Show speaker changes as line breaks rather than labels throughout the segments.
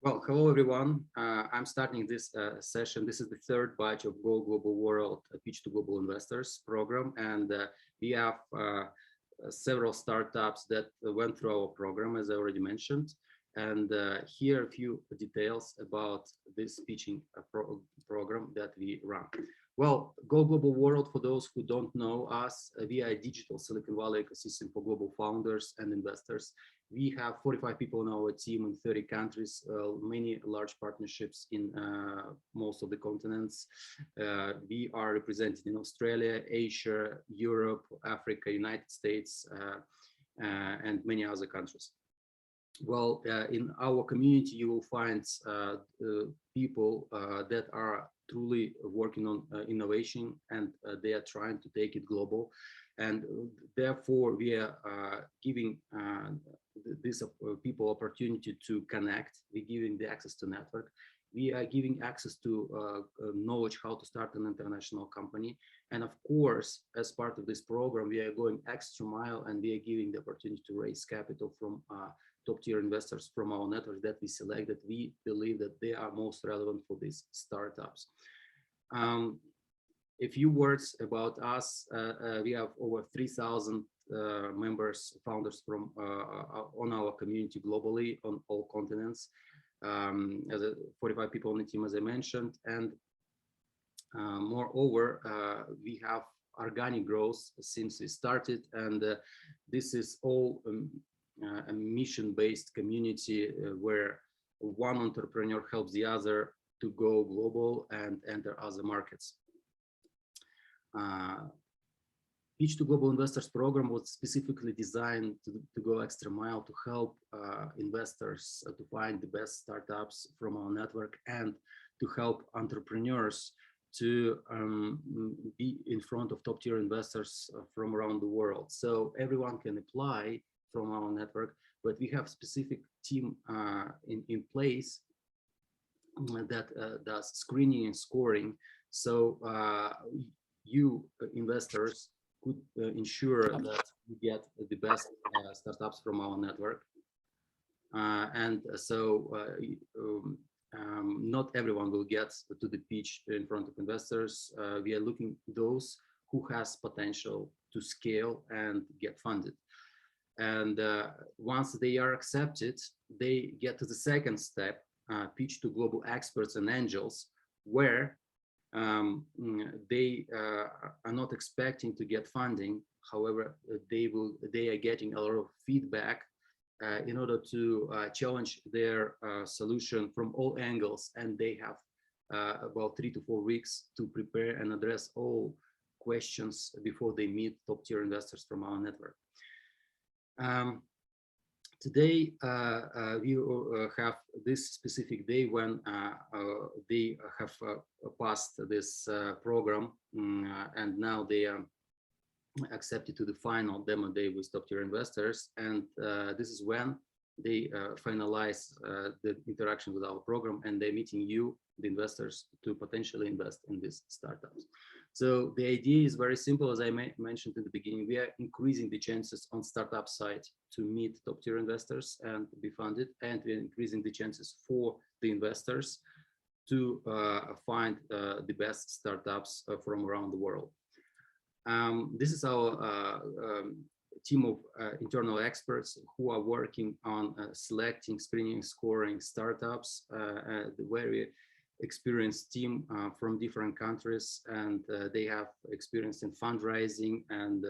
Well, hello everyone. I'm starting this session. This is the third batch of Go Global World Pitch to Global Investors program, and we have several startups that went through our program, as I already mentioned. And here are a few details about this pitching program that we run. Well, Go Global World, for those who don't know us, we are a digital Silicon Valley ecosystem for global founders and investors. We have 45 people on our team in 30 countries, many large partnerships in most of the continents. We are represented in Australia, Asia, Europe, Africa, United States, and many other countries. Well, in our community, you will find people that are truly working on innovation, and they are trying to take it global. And therefore, we are giving these people opportunity to connect. We're giving the access to network. We are giving access to knowledge how to start an international company. And of course, as part of this program, we are going extra mile, and we are giving the opportunity to raise capital from top-tier investors from our network that we select, that we believe that they are most relevant for these startups. A few words about us. We have over 3,000 members, founders from on our community globally on all continents. As 45 people on the team, as I mentioned, and moreover, we have organic growth since we started, and this is all a mission-based community where one entrepreneur helps the other to go global and enter other markets. Pitch to Global Investors program was specifically designed to go extra mile to help investors to find the best startups from our network and to help entrepreneurs to be in front of top-tier investors from around the world. So everyone can apply from our network, but we have specific team in place that does screening and scoring. So you investors could ensure that you get the best startups from our network. And so not everyone will get to the pitch in front of investors. We are looking those who has potential to scale and get funded. And once they are accepted, they get to the second step, pitch to global experts and angels, where they are not expecting to get funding. However, they are getting a lot of feedback in order to challenge their solution from all angles, and they have about 3 to 4 weeks to prepare and address all questions before they meet top-tier investors from our network. Today, we have this specific day when they have passed this program, and now they are accepted to the final demo day with top-tier investors. And this is when they finalize the interaction with our program, and they're meeting you, the investors, to potentially invest in these startups. So the idea is very simple. As I mentioned in the beginning, we are increasing the chances on startup side to meet top-tier investors and be funded, and we're increasing the chances for the investors to find the best startups from around the world. This is our team of internal experts who are working on selecting, screening, scoring startups, the very experienced team from different countries, and they have experience in fundraising and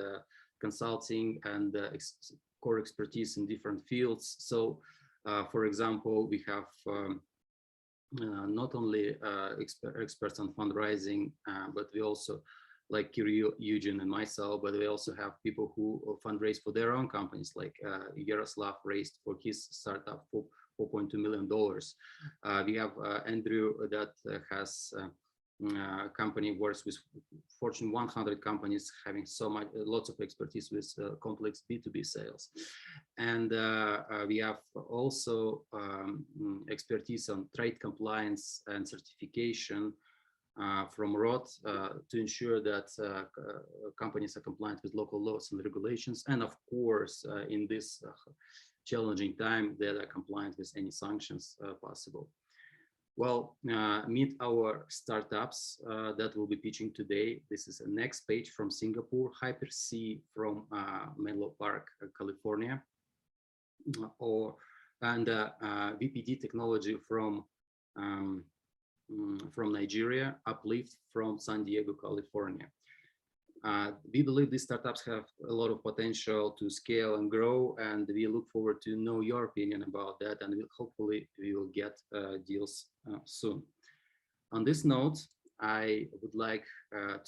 consulting and core expertise in different fields. So, for example, we have not only experts on fundraising, but we also, like Kirill, Eugene, and myself, but we also have people who fundraise for their own companies, like Yaroslav raised for his startup for $4.2 million. We have Andrew that has a company works with Fortune 100 companies, having lots of expertise with complex B2B sales. And we have also expertise on trade compliance and certification from Roth to ensure that companies are compliant with local laws and regulations. And of course, in this challenging time that are compliant with any sanctions possible. Well, meet our startups that will be pitching today. This is a NexPage from Singapore, HyperC from Menlo Park, California, and VPD technology from Nigeria, UpLyft from San Diego, California. We believe these startups have a lot of potential to scale and grow, and we look forward to know your opinion about that, and hopefully we will get deals soon. On this note, I would like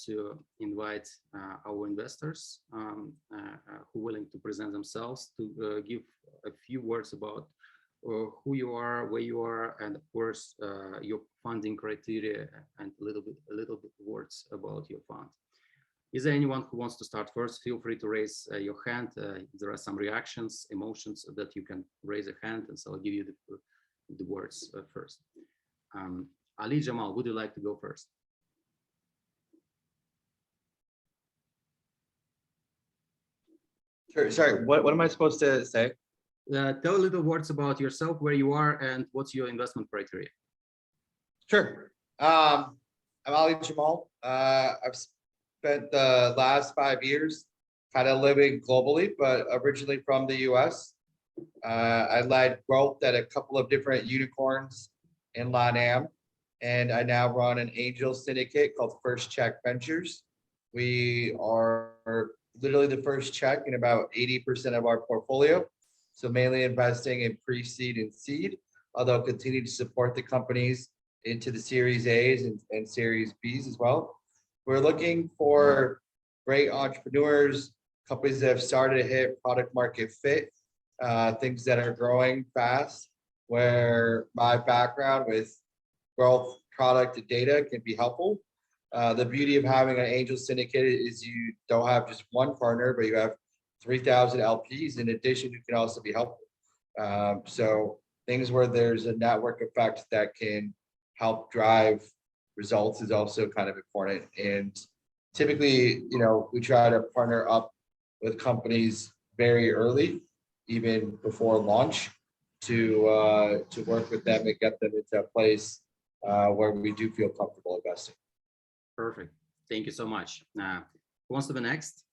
to invite our investors who are willing to present themselves to give a few words about who you are, where you are, and of course your funding criteria, and a little bit words about your fund. Is there anyone who wants to start first? Feel free to raise your hand. There are some reactions, emotions that you can raise a hand, and so I'll give you the words first. Ali, Jamal, would you like to go first?
Sure. Sorry, what am I supposed to say?
Tell a little words about yourself, where you are, and what's your investment criteria.
Sure. I'm Ali Jamal. I've spent the last 5 years kind of living globally, but originally from the US. I led growth at a couple of different unicorns in LATAM, and I now run an angel syndicate called First Check Ventures. We are literally the first check in about 80% of our portfolio. So mainly investing in pre-seed and seed, although continue to support the companies into the Series A's and Series B's as well. We're looking for great entrepreneurs, companies that have started to hit product market fit, things that are growing fast, where my background with growth, product, and data can be helpful. The beauty of having an angel syndicate is you don't have just one partner, but you have 3,000 LPs. In addition, you can also be helpful. So things where there's a network effect that can help drive results is also kind of important. And typically, we try to partner up with companies very early, even before launch, to work with them and get them into a place where we do feel comfortable investing.
Perfect. Thank you so much. Who wants to be next?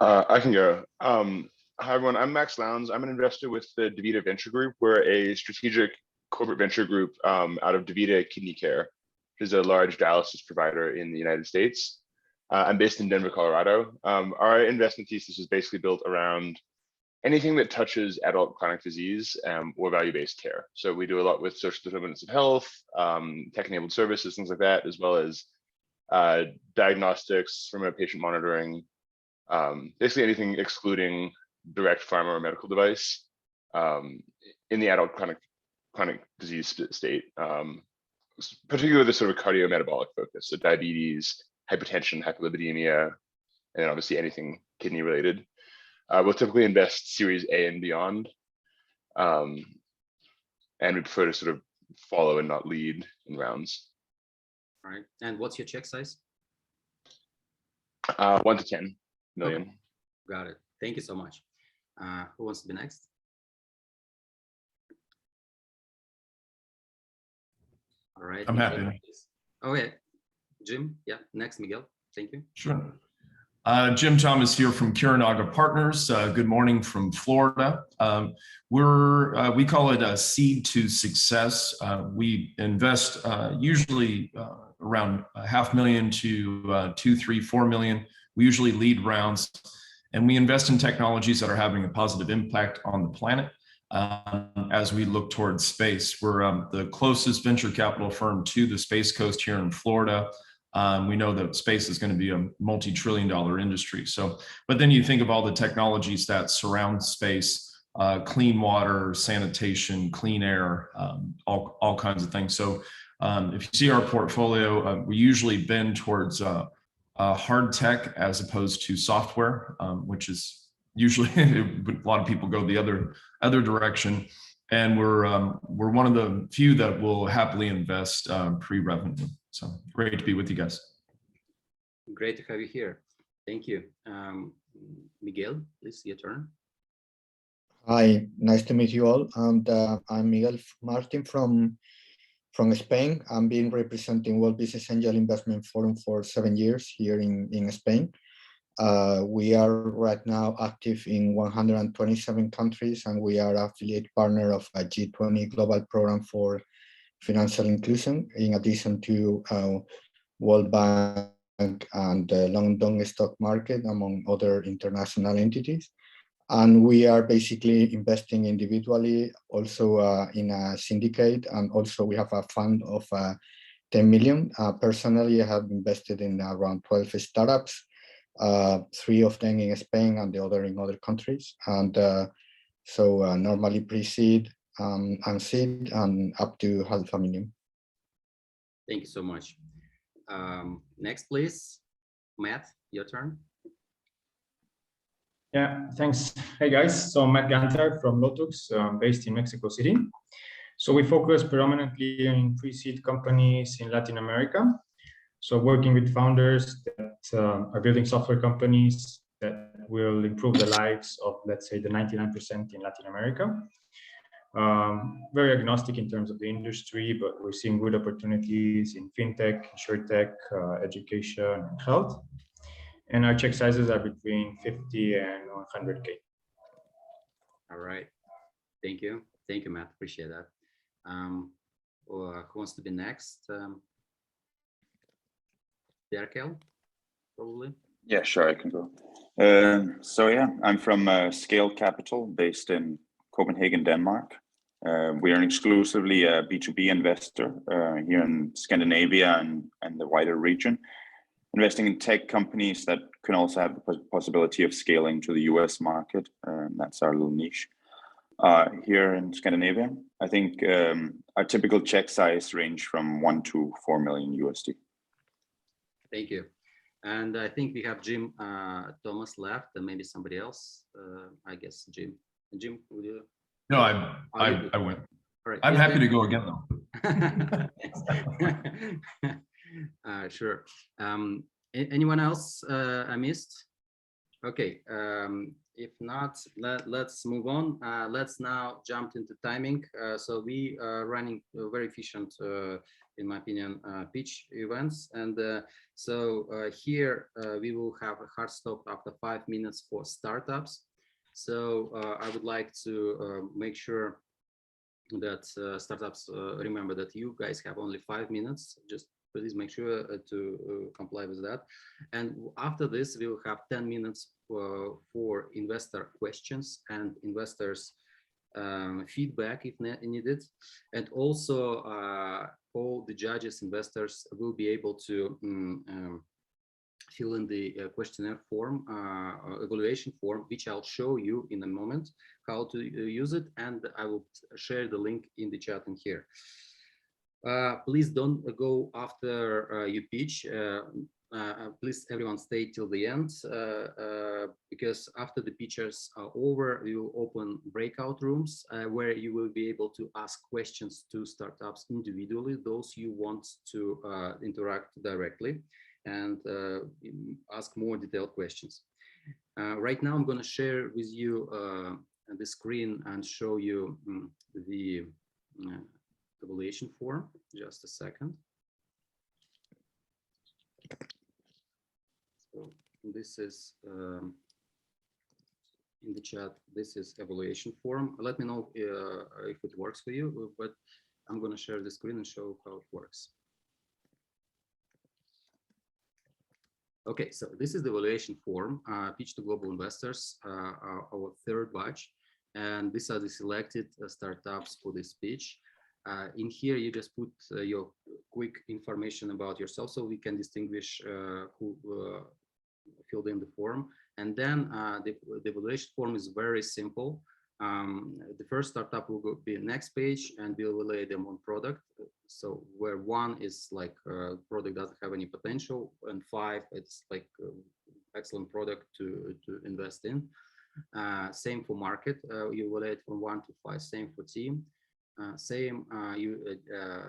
I can go. Hi, everyone. I'm Max Lowndes. I'm an investor with the DaVita Venture Group. We're a strategic corporate venture group out of DaVita Kidney Care, which is a large dialysis provider in the United States. I'm based in Denver, Colorado. Our investment thesis is basically built around anything that touches adult chronic disease or value-based care. So we do a lot with social determinants of health, tech-enabled services, things like that, as well as diagnostics, remote patient monitoring, basically anything excluding direct pharma or medical device in the adult chronic disease state, particularly with a sort of cardiometabolic focus, so diabetes, hypertension, hyperlipidemia, and then obviously anything kidney related. We'll typically invest Series A and beyond, and we prefer to sort of follow and not lead in rounds.
All right. And what's your check size?
1 to 10 million.
Okay. Got it. Thank you so much. Who wants to be next? All right.
I'm happy.
Okay. Jim, yeah. Next, Miguel. Thank you.
Sure. Jim Thomas here from Kirenaga Partners. Good morning from Florida. We call it a seed to success. We invest usually around $500,000 to 2, 3, 4 million. We usually lead rounds, and we invest in technologies that are having a positive impact on the planet. As we look towards space, we're the closest venture capital firm to the Space Coast here in Florida. We know that space is going to be a multi-trillion-dollar industry. So, but then you think of all the technologies that surround space, clean water, sanitation, clean air, all kinds of things. So if you see our portfolio, we usually bend towards hard tech as opposed to software, which is usually a lot of people go the other direction. And we're one of the few that will happily invest pre-revenue. So great to be with you guys.
Great to have you here. Thank you. Miguel, please, your turn.
Hi, nice to meet you all. And I'm Miguel Martin from Spain. I've been representing World Business Angel Investment Forum for 7 years here in Spain. We are right now active in 127 countries, and we are affiliate partner of a G20 Global Program for Financial Inclusion, in addition to World Bank and the London Stock Market, among other international entities. And we are basically investing individually, also in a syndicate, and also we have a fund of 10 million. Personally, I have invested in around 12 startups, 3 of them in Spain and the other in other countries. And so normally pre-seed and seed and up to $500,000.
Thank you so much. Next, please. Matt, your turn.
Yeah, thanks. Hey guys, so Matt Gantar from Lotux, based in Mexico City. So we focus predominantly on pre-seed companies in Latin America. So working with founders that are building software companies that will improve the lives of, let's say, the 99% in Latin America. Very agnostic in terms of the industry, but we're seeing good opportunities in fintech, insurtech, education, and health. And our check sizes are between 50 and 100K.
All right. Thank you. Thank you, Matt. Appreciate that. Who wants to be next? Terkel, probably.
Yeah, sure, I can go. So yeah, I'm from Scale Capital, based in Copenhagen, Denmark. We are an exclusively B2B investor here in Scandinavia and the wider region, investing in tech companies that can also have the possibility of scaling to the US market. That's our little niche. Here in Scandinavia, I think our typical check size range from 1 to 4 million USD.
Thank you. And I think we have Jim Thomas left, and maybe somebody else. I guess Jim. Jim, would you?
No, I went.
All right.
I'm happy to go again, though.
Sure. Anyone else I missed? Okay. If not, let's move on. Let's now jump into timing. So we are running very efficient, in my opinion, pitch events. And so here we will have a hard stop after 5 minutes for startups. So I would like to make sure that startups remember that you guys have only 5 minutes. Just please make sure to comply with that. And after this, we will have 10 minutes for investor questions and investors feedback if needed. And also all the judges, investors will be able to fill in the questionnaire form, evaluation form, which I'll show you in a moment how to use it. And I will share the link in the chat in here. Please don't go after you pitch. Please, everyone, stay till the end, because after the pitches are over, we will open breakout rooms where you will be able to ask questions to startups individually, those you want to interact directly and ask more detailed questions. Right now, I'm going to share with you the screen and show you the evaluation form. Just a second. So this is in the chat. This is evaluation form. Let me know if it works for you, but I'm going to share the screen and show how it works. Okay, so this is the evaluation form, pitch to global investors, our third batch. And these are the selected startups for this pitch. In here, you just put your quick information about yourself so we can distinguish who filled in the form. And then the evaluation form is very simple. The first startup will be NexPage, and we'll relay them on product. So where 1 is like product doesn't have any potential, and 5 it's like excellent product to invest in. Same for market. You evaluate from 1 to 5. Same for team. Same, you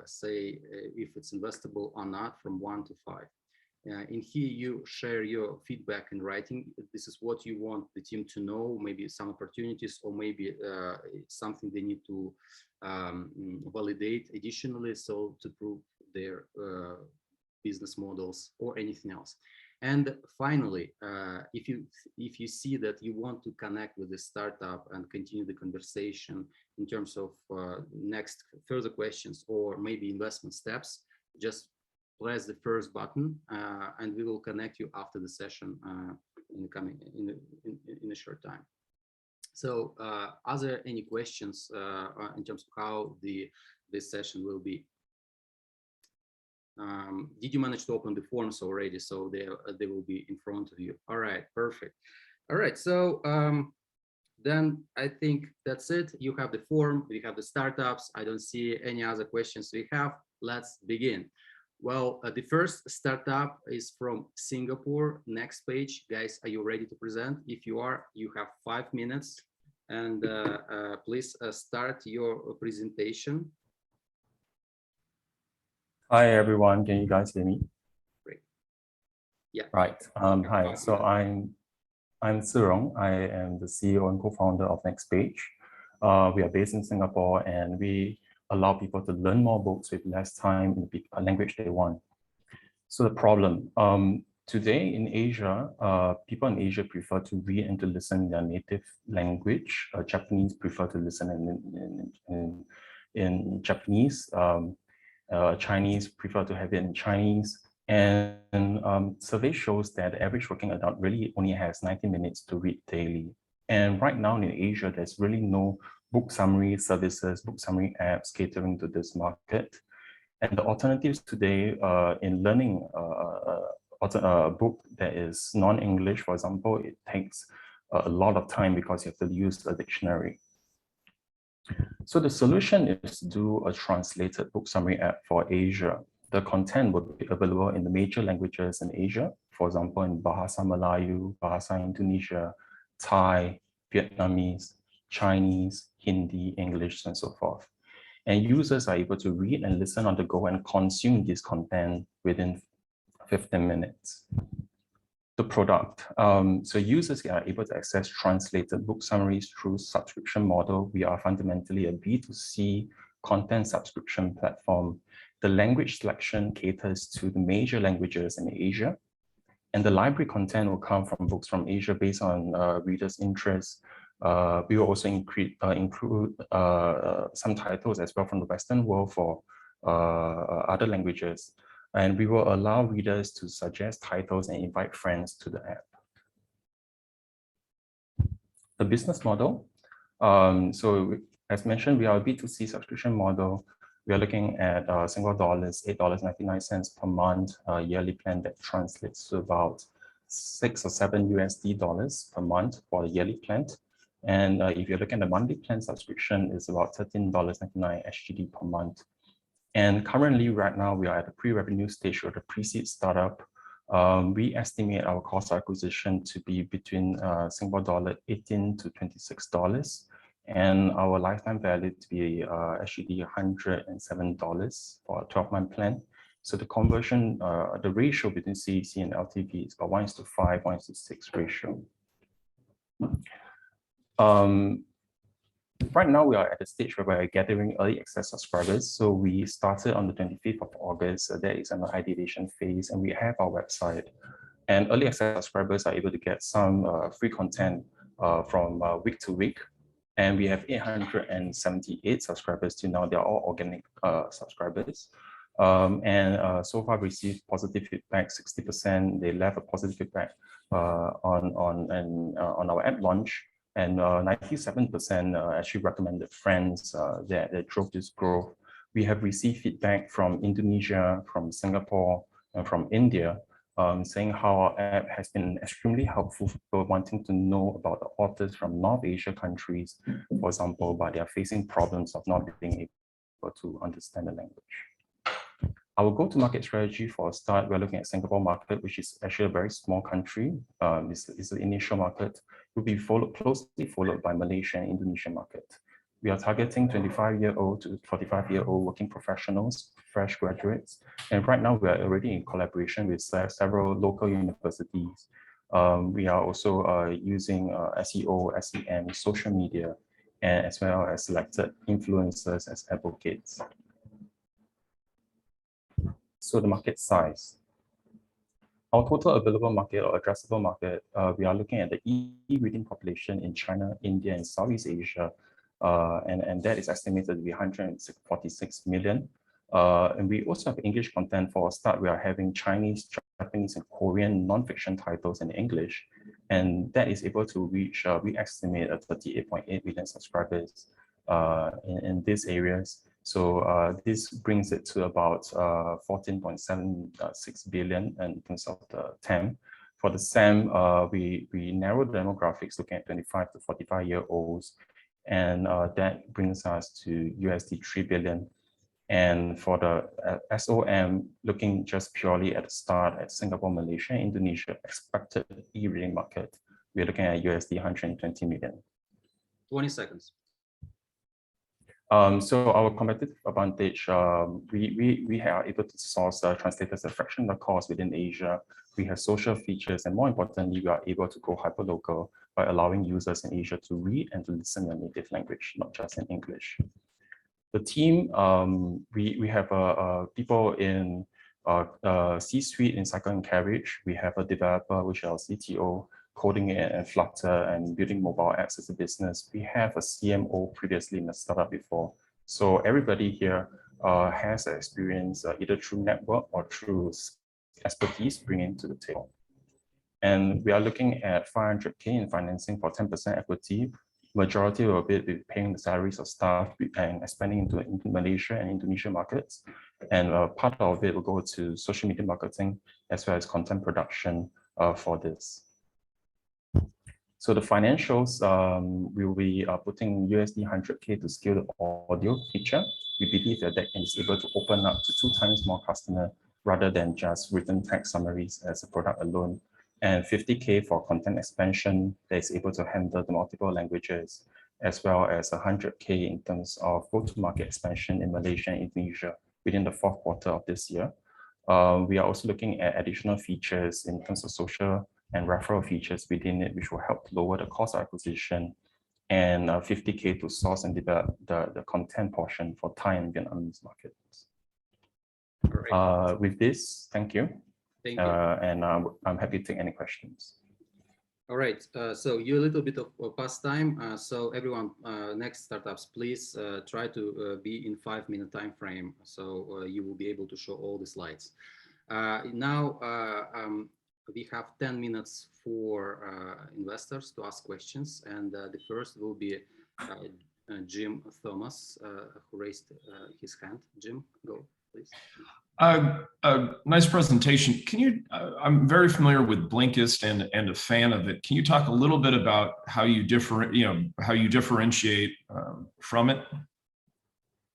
say if it's investable or not from 1 to 5. In here, you share your feedback in writing. This is what you want the team to know, maybe some opportunities, or maybe something they need to validate additionally, so to prove their business models or anything else. And finally, if you see that you want to connect with the startup and continue the conversation in terms of next further questions or maybe investment steps, just press the first button, and we will connect you after the session in a short time. So, are there any questions in terms of how this session will be? Did you manage to open the forms already? So they will be in front of you. All right, perfect. All right, so then I think that's it. You have the form, we have the startups. I don't see any other questions we have. Let's begin. Well, the first startup is from Singapore, NexPage. Guys, are you ready to present? If you are, you have 5 minutes, and please start your presentation.
Hi everyone, can you guys hear me?
Great. Yeah.
Right. Hi. So I'm Rong. I am the CEO and co-founder of NexPage. We are based in Singapore, and we allow people to learn more books with less time in the language they want. So the problem today in Asia, people in Asia prefer to read and to listen in their native language. Japanese prefer to listen in Japanese. Chinese prefer to have it in Chinese, and survey shows that the average working adult really only has 90 minutes to read daily. And right now in Asia, there's really no book summary services, book summary apps catering to this market. And the alternatives today in learning a book that is non-English, for example, it takes a lot of time because you have to use a dictionary. So the solution is to do a translated book summary app for Asia. The content will be available in the major languages in Asia, for example, in Bahasa Melayu, Bahasa Indonesia, Thai, Vietnamese, Chinese, Hindi, English, and so forth. And users are able to read and listen on the go and consume this content within 15 minutes. The product. So users are able to access translated book summaries through subscription model. We are fundamentally a B2C content subscription platform. The language selection caters to the major languages in Asia. And the library content will come from books from Asia based on readers' interests. We will also include some titles as well from the Western world for other languages. And we will allow readers to suggest titles and invite friends to the app. The business model. So as mentioned, we are a B2C subscription model. We are looking at Singapore dollars, $8.99 per month, yearly plan that translates to about $6 or $7 USD per month for the yearly plan. And if you're looking at the monthly plan subscription, it's about $13.99 SGD per month. And currently, right now, we are at the pre-revenue stage or the pre-seed startup. We estimate our cost of acquisition to be between Singapore dollar $18 to $26, and our lifetime value to be SGD $107 for a 12-month plan. So the conversion, the ratio between CAC and LTV is about 1:5, 1:6 ratio. Right now, we are at the stage where we are gathering early access subscribers. So we started on the 25th of August. That is an ideation phase, and we have our website. And early access subscribers are able to get some free content from week to week. And we have 878 subscribers till now. They are all organic subscribers. So far received positive feedback, 60%. They left a positive feedback on our app launch. And 97% actually recommended friends that drove this growth. We have received feedback from Indonesia, from Singapore, and from India, saying how our app has been extremely helpful for people wanting to know about the authors from North Asia countries, for example, but they are facing problems of not being able to understand the language. Our go-to-market strategy for a start, we're looking at Singapore market, which is actually a very small country. It's the initial market. Will be closely followed by Malaysia and Indonesian market. We are targeting 25-year-old to 45-year-old working professionals, fresh graduates. And right now we are already in collaboration with several local universities. We are also using SEO, SEM, social media, and as well as selected influencers as advocates. So the market size. Our total available market or addressable market, we are looking at the e-reading population in China, India, and Southeast Asia. And that is estimated to be 146 million. And we also have English content. For a start, we are having Chinese, Japanese, and Korean non-fiction titles in English. And that is able to reach, we estimate, 38.8 million subscribers in these areas. So this brings it to about 14.76 billion in terms of the TAM. For the SAM, we narrowed the demographics looking at 25 to 45-year-olds, and that brings us to USD 3 billion. And for the SOM, looking just purely at the start at Singapore, Malaysia, Indonesia, expected e-reading market, we're looking at USD 120 million.
20 seconds.
So our competitive advantage, we are able to source translators at a fraction of the cost within Asia. We have social features, and more importantly, we are able to go hyperlocal by allowing users in Asia to read and to listen in their native language, not just in English. The team, we have people in C-suite in cycle and carriage. We have a developer, which is our CTO, coding and Flutter and building mobile apps as a business. We have a CMO previously in a startup before. So everybody here has experience either through network or through expertise bringing to the table. And we are looking at 500K in financing for 10% equity. Majority of it will be paying the salaries of staff and expanding into Malaysia and Indonesia markets. And part of it will go to social media marketing as well as content production for this. So the financials, we will be putting USD 100K to scale the audio feature. We believe that is able to open up to 2 times more customers rather than just written text summaries as a product alone. And 50K for content expansion that is able to handle the multiple languages, as well as 100K in terms of go-to-market expansion in Malaysia and Indonesia within the 4th quarter of this year. We are also looking at additional features in terms of social and referral features within it, which will help lower the cost of acquisition, and 50K to source and develop the content portion for Thai and Vietnamese markets.
Right.
With this, thank you.
Thank you.
And I'm happy to take any questions.
All right, so you a little bit of past time. So everyone, next startups, please try to be in 5-minute time frame, so you will be able to show all the slides. Now we have 10 minutes for investors to ask questions, and the first will be Jim Thomas, who raised his hand. Jim, go, please.
Nice presentation. Can you, I'm very familiar with Blinkist and a fan of it. Can you talk a little bit about how you differentiate from it?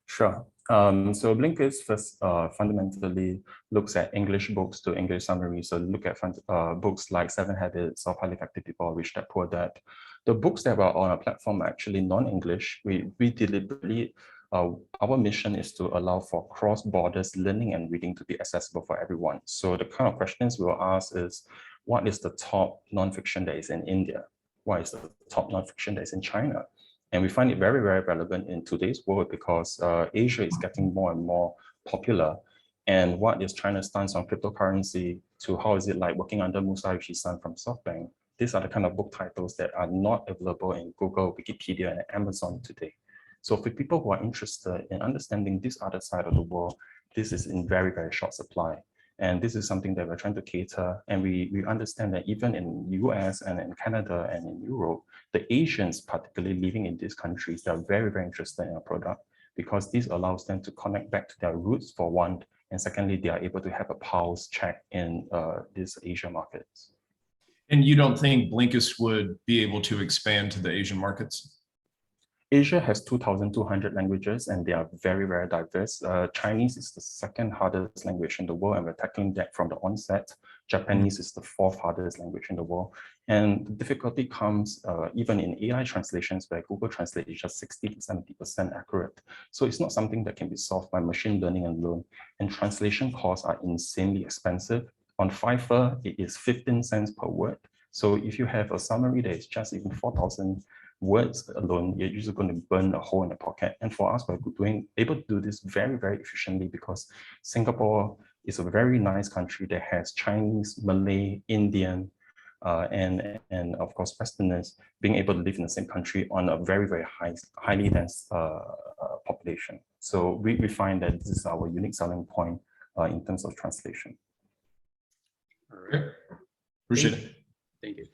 Sure. So Blinkist first fundamentally looks at English books to English summaries. So look at books like 7 Habits of Highly Effective People, Rich Dad Poor Dad. The books that are on our platform are actually non-English. We deliberately, our mission is to allow for cross-borders learning and reading to be accessible for everyone. So the kind of questions we'll ask is, what is the top nonfiction that is in India? What is the top nonfiction that is in China? And we find it very, very relevant in today's world because Asia is getting more and more popular. And what is China's stance on cryptocurrency to how is it like working under Musa Yoshi-san from SoftBank? These are the kind of book titles that are not available in Google, Wikipedia, and Amazon today. So for people who are interested in understanding this other side of the world, this is in very, very short supply. And this is something that we're trying to cater. And we understand that even in US and in Canada and in Europe, the Asians, particularly living in these countries, they are very, very interested in our product because this allows them to connect back to their roots for one. And secondly, they are able to have a pulse check in these Asian markets.
And you don't think Blinkist would be able to expand to the Asian markets?
Asia has 2,200 languages and they are very, very diverse. Chinese is the 2nd hardest language in the world and we're tackling that from the onset. Japanese is the 4th hardest language in the world. And the difficulty comes even in AI translations where Google Translate is just 60 to 70% accurate. So it's not something that can be solved by machine learning alone. And translation costs are insanely expensive. On Fiverr, it is 15 cents per word. So if you have a summary that is just even 4,000 words alone, you're usually going to burn a hole in the pocket. And for us, we're able to do this very, very efficiently because Singapore is a very nice country that has Chinese, Malay, Indian, and of course Westerners being able to live in the same country on a very, very highly dense population. So we find that this is our unique selling point in terms of translation.
All right.
Appreciate it.
Thank you.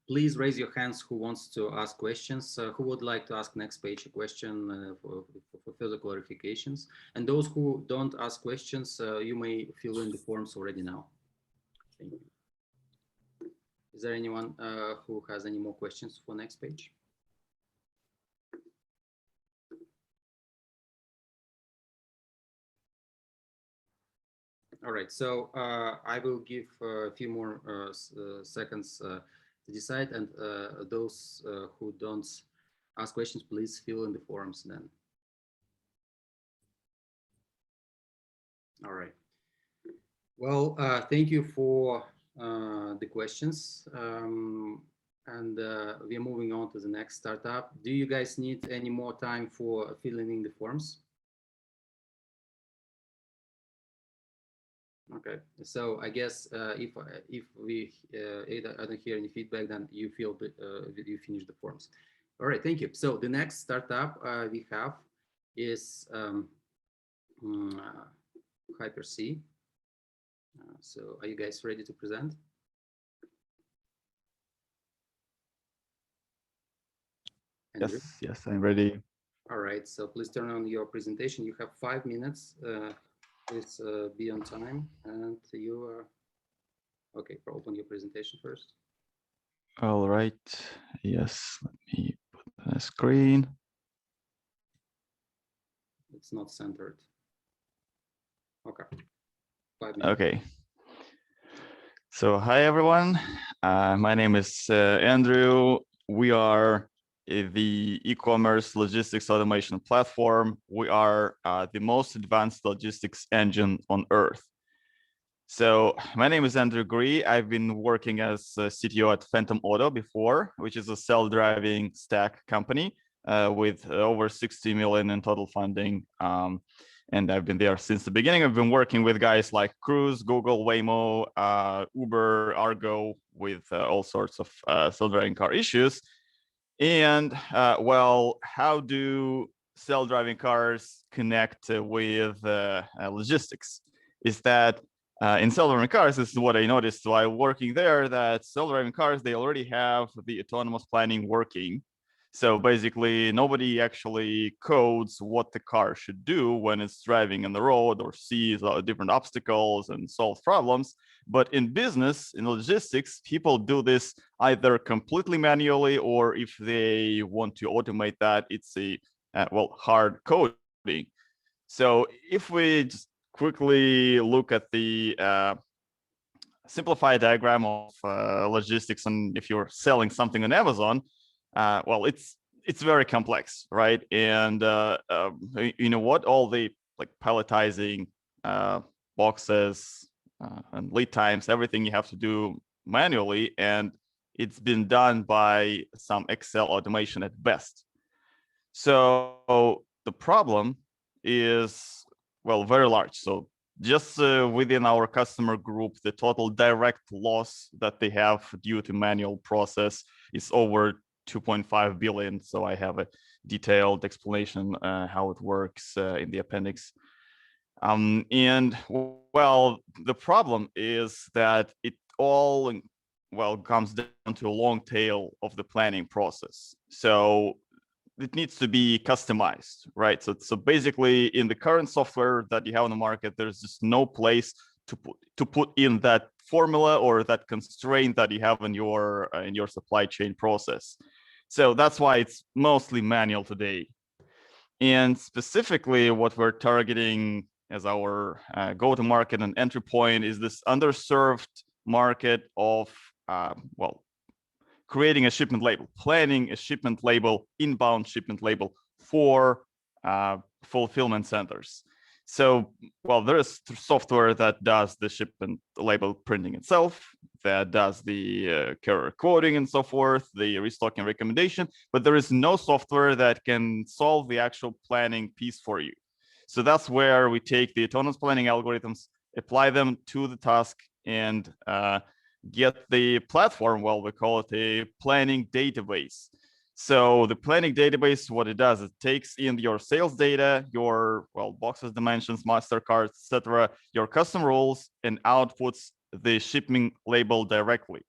Please raise your hands who wants to ask questions. Who would like to ask NexPage a question for further clarifications? And those who don't ask questions, you may fill in the forms already now. Thank you. Is there anyone who has any more questions for NexPage? All right, so I will give a few more seconds to decide, and those who don't ask questions, please fill in the forms then. All right. Well, thank you for the questions. And we are moving on to the next startup. Do you guys need any more time for filling in the forms? Okay, so I guess if we I don't hear any feedback, then you feel that you finish the forms. All right, thank you. So the next startup we have is HyperC. So are you guys ready to present? Andrew?
Yes, I'm ready.
All right, so please turn on your presentation. You have 5 minutes. Please be on time, and you are okay. Open your presentation first.
All right. Yes, let me put on a screen.
It's not centered. Okay. 5 minutes.
Okay. So hi everyone. My name is Andrew. We are the e-commerce logistics automation platform. We are the most advanced logistics engine on earth. So my name is Andrew Gree. I've been working as a CTO at Phantom Auto before, which is a self-driving stack company with over 60 million in total funding. And I've been there since the beginning. I've been working with guys like Cruise, Google, Waymo, Uber, Argo, with all sorts of self-driving car issues. And well, how do self-driving cars connect with logistics? Is that in self-driving cars, this is what I noticed while working there, that self-driving cars, they already have the autonomous planning working. So basically, nobody actually codes what the car should do when it's driving on the road or sees different obstacles and solves problems. But in business, in logistics, people do this either completely manually, or if they want to automate that, it's a well, hard coding. So if we just quickly look at the simplified diagram of logistics, and if you're selling something on Amazon, well, it's very complex, right? And you know what? All the like palletizing, boxes, and lead times, everything you have to do manually, and it's been done by some Excel automation at best. So the problem is, well, very large. So just within our customer group, the total direct loss that they have due to manual process is over 2.5 billion. So I have a detailed explanation how it works in the appendix. And well, the problem is that it all, well, comes down to a long tail of the planning process. So it needs to be customized, right? So basically, in the current software that you have on the market, there's just no place to put in that formula or that constraint that you have in your supply chain process. So that's why it's mostly manual today. And specifically, what we're targeting as our go-to-market and entry point is this underserved market of well, creating a shipment label, planning a shipment label, inbound shipment label for fulfillment centers. So, well, there is software that does the shipment label printing itself, that does the carrier quoting and so forth, the restocking recommendation, but there is no software that can solve the actual planning piece for you. So that's where we take the autonomous planning algorithms, apply them to the task, and get the platform, well, we call it a planning database. So the planning database, what it does, it takes in your sales data, your, well, boxes, dimensions, master cards, etc., your custom rules, and outputs the shipping label directly.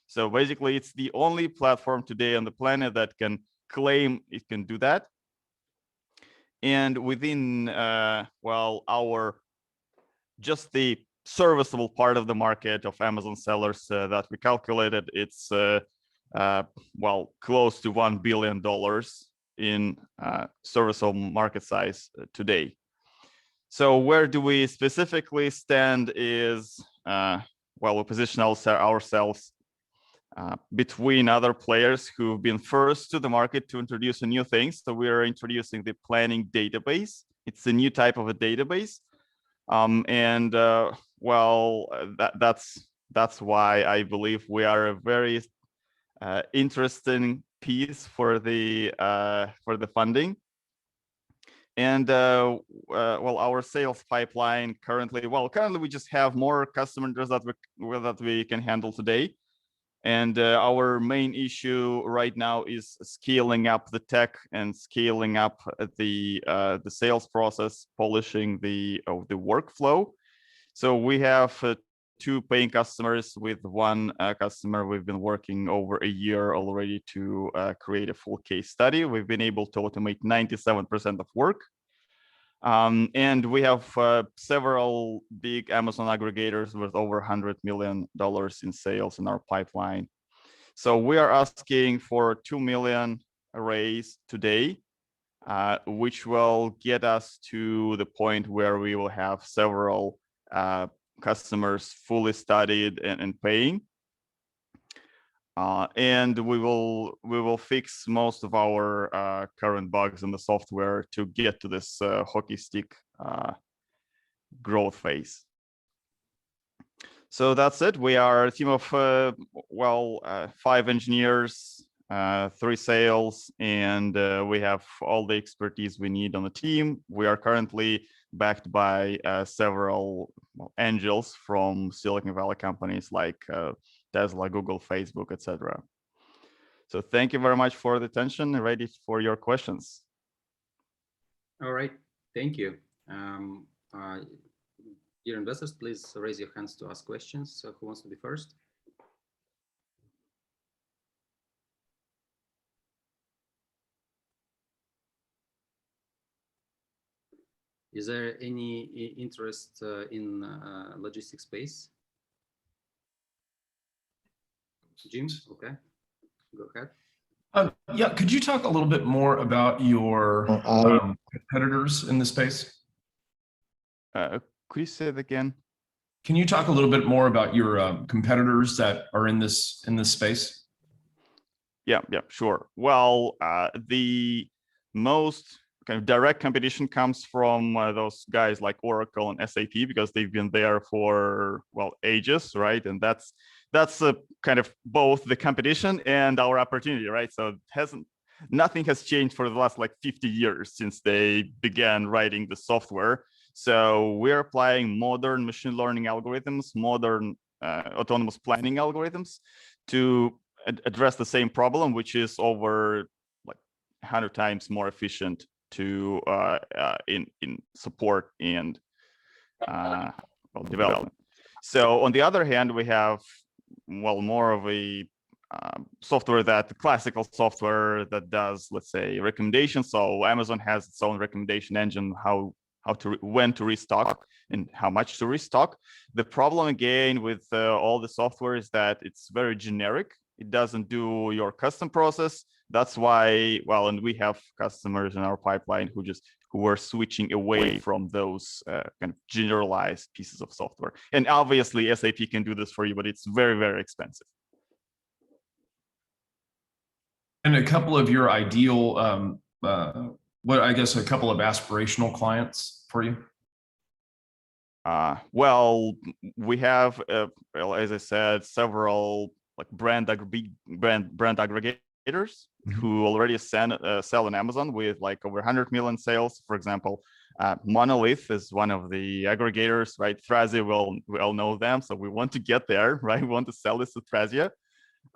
So basically, it's the only platform today on the planet that can claim it can do that. And within, well, our, just the serviceable part of the market of Amazon sellers that we calculated, it's well, close to $1 billion in serviceable market size today. So where do we specifically stand is, well, we position ourselves between other players who've been first to the market to introduce a new thing. So we are introducing the planning database. It's a new type of a database. Well, that's why I believe we are a very interesting piece for the funding. And well, our sales pipeline currently we just have more customers that we can handle today. And our main issue right now is scaling up the tech and scaling up the sales process, polishing the workflow. So we have 2 paying customers. With one customer, we've been working over a year already to create a full case study. We've been able to automate 97% of work. And we have several big Amazon aggregators with over $100 million in sales in our pipeline. So we are asking for 2 million raise today, which will get us to the point where we will have several customers fully studied and paying. And we will fix most of our current bugs in the software to get to this hockey stick growth phase. So that's it. We are a team of 5 engineers, 3 sales, and we have all the expertise we need on the team. We are currently backed by several angels from Silicon Valley companies like Tesla, Google, Facebook, etc. So thank you very much for the attention. Ready for your questions.
All right, thank you. Dear investors, please raise your hands to ask questions. So who wants to be first? Is there any interest in logistics space? Jim, okay, go ahead.
Yeah, could you talk a little bit more about your competitors in the space?
Could you say it again?
Can you talk a little bit more about your competitors that are in this space?
Yeah, sure. Well, the most kind of direct competition comes from those guys like Oracle and SAP, because they've been there for, well, ages, right? And that's kind of both the competition and our opportunity, right? So nothing has changed for the last like 50 years since they began writing the software. So we're applying modern machine learning algorithms, modern autonomous planning algorithms to address the same problem, which is over like 100 times more efficient to in support and development. So on the other hand, we have, well, more of a software, that classical software that does, let's say, recommendations. So Amazon has its own recommendation engine, when to restock and how much to restock. The problem again with all the software is that it's very generic. It doesn't do your custom process. That's why, well, and we have customers in our pipeline who are switching away from those kind of generalized pieces of software. And obviously SAP can do this for you, but it's very, very expensive.
And a couple of your ideal, what I guess a couple of aspirational clients for you?
Well, we have, well, as I said, several like brand aggregators who already sell on Amazon with like over 100 million sales. For example, Monolith is one of the aggregators, right? Thrasio, we all know them, so we want to get there, right? We want to sell this to Thrasio.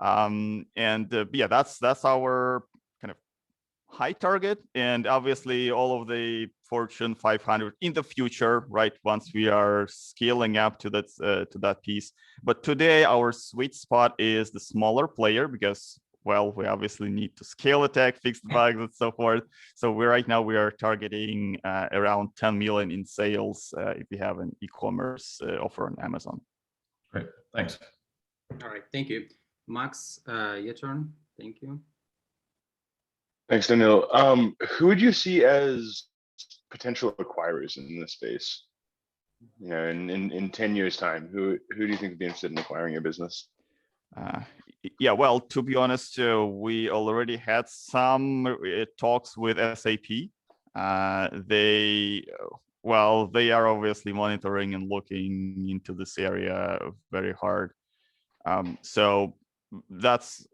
Yeah, that's our kind of high target, and obviously all of the Fortune 500 in the future, right? Once we are scaling up to that piece. But today our sweet spot is the smaller player because, well, we obviously need to scale attack, fix the bugs, and so forth. So right now we are targeting around 10 million in sales if we have an e-commerce offer on Amazon.
Great, thanks.
All right, thank you. Max, your turn. Thank you.
Thanks, Daniel. Who would you see as potential acquirers in this space? You know, in 10 years' time, who do you think would be interested in acquiring your business?
Yeah, well, to be honest, we already had some talks with SAP. They are obviously monitoring and looking into this area very hard. So that's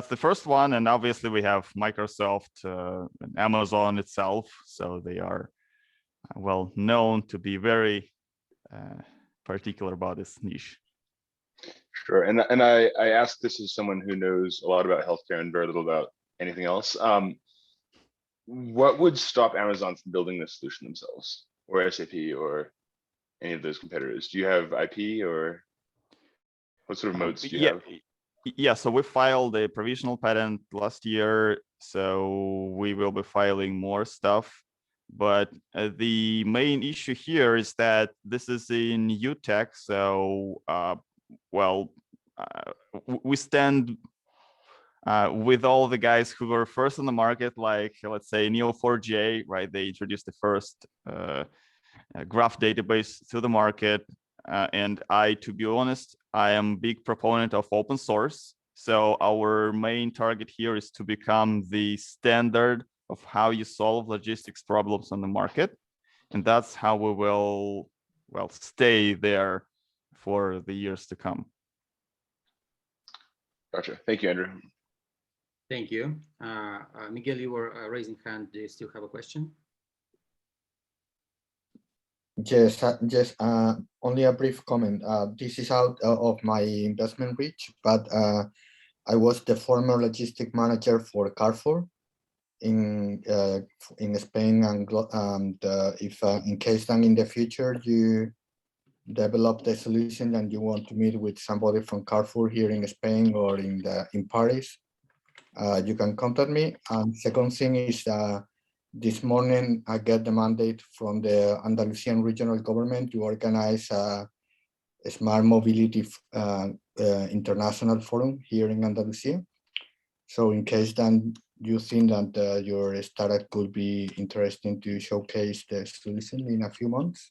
the first one, and obviously we have Microsoft and Amazon itself, so they are well known to be very particular about this niche.
Sure, and I ask this as someone who knows a lot about healthcare and very little about anything else. What would stop Amazon from building this solution themselves, or SAP, or any of those competitors? Do you have IP, or what sort of moats do you have?
Yeah, so we filed a provisional patent last year, so we will be filing more stuff. But the main issue here is that this is in UTech, so we stand with all the guys who were first on the market, like let's say Neo4j, right? They introduced the first graph database to the market. And to be honest, I am a big proponent of open source. So our main target here is to become the standard of how you solve logistics problems on the market. And that's how we will, well, stay there for the years to come.
Gotcha. Thank you, Andrew.
Thank you. Miguel, you were raising hand. Do you still have a question?
Yes, only a brief comment. This is out of my investment reach, but I was the former logistic manager for Carrefour in Spain, and if in case then in the future you develop the solution and you want to meet with somebody from Carrefour here in Spain or in Paris, you can contact me. And second thing is this morning I get the mandate from the Andalusian regional government to organize a smart mobility international forum here in Andalusia. So in case then you think that your startup could be interesting to showcase the solution in a few months,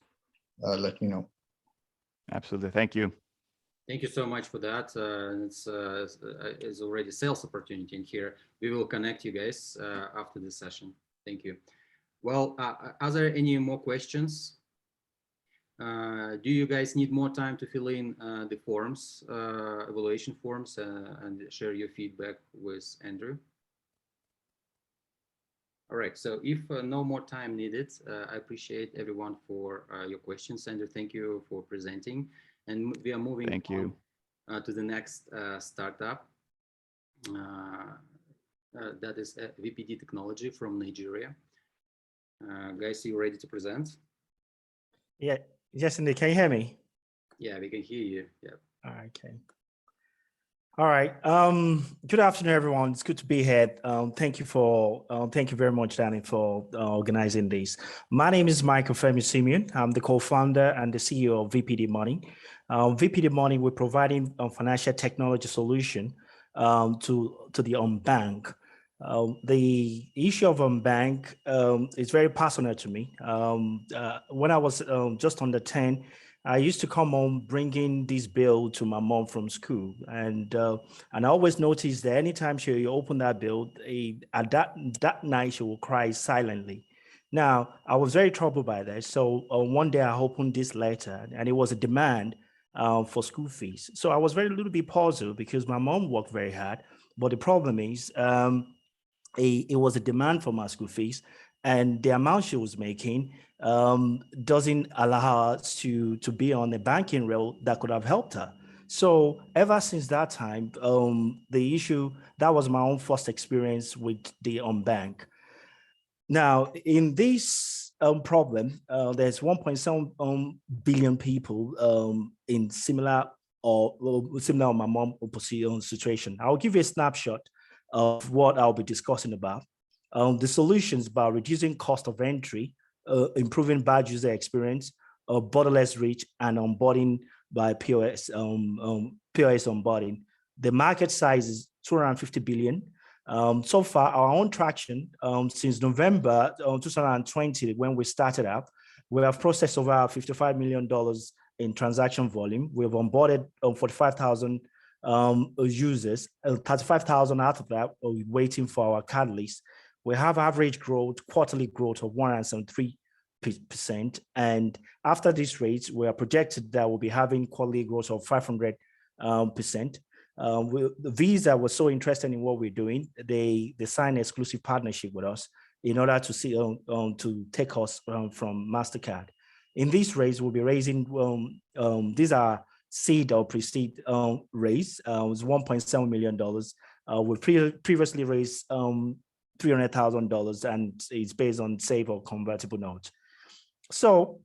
let me know.
Absolutely, thank you.
Thank you so much for that. It's already sales opportunity in here. We will connect you guys after this session. Thank you. Well, are there any more questions? Do you guys need more time to fill in the forms, evaluation forms, and share your feedback with Andrew? All right, so if no more time needed, I appreciate everyone for your questions. Andrew, thank you for presenting. And we are moving on to the next startup. That is VPD Technology from Nigeria. Guys, are you ready to present?
Yeah, yes, indeed. Can you hear me?
Yeah, we can hear you. Yeah.
Okay. All right. Good afternoon, everyone. It's good to be here. Thank you very much, Danny, for organizing this. My name is Michael Femi Simeon. I'm the co-founder and the CEO of VPD Money. VPD Money, we're providing a financial technology solution to the unbanked. The issue of unbanked is very personal to me. When I was just under 10, I used to come home bringing this bill to my mom from school, and I always noticed that anytime she opened that bill, at that night she will cry silently. Now, I was very troubled by that. So one day I opened this letter, and it was a demand for school fees. So I was very little bit puzzled because my mom worked very hard, but the problem is it was a demand for my school fees, and the amount she was making doesn't allow us to be on a banking rail that could have helped her. So ever since that time, the issue, that was my own first experience with the unbank. Now, in this problem, there's 1.7 billion people in similar or my mom position situation. I'll give you a snapshot of what I'll be discussing about. The solutions about reducing cost of entry, improving bad user experience, borderless reach, and onboarding by POS onboarding. The market size is 250 billion. So far, our own traction since November 2020, when we started up, we have processed over $55 million in transaction volume. We have onboarded 45,000 users, 35,000 out of that are waiting for our card list. We have average growth, quarterly growth of 173%. And after this rate, we are projected that we'll be having quarterly growth of 500%. The Visa was so interested in what we're doing. They signed an exclusive partnership with us in order to see to take us from MasterCard. In this raise, we'll be raising, these are seed or pre-seed raise, it was $1.7 million. We previously raised $300,000, and it's based on save or convertible note. So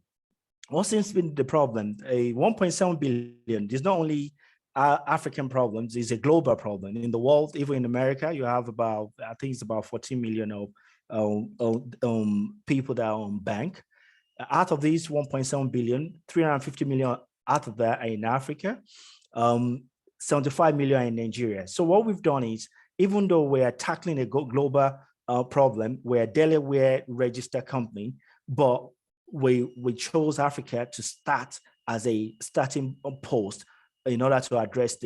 what seems to be the problem? A 1.7 billion is not only African problems, it's a global problem. In the world, even in America, you have about, I think it's about 14 million of people that are on bank. Out of these 1.7 billion, 350 million out of that are in Africa, 75 million in Nigeria. So what we've done is, even though we are tackling a global problem, we're a Delaware registered company, but we chose Africa to start as a starting post in order to address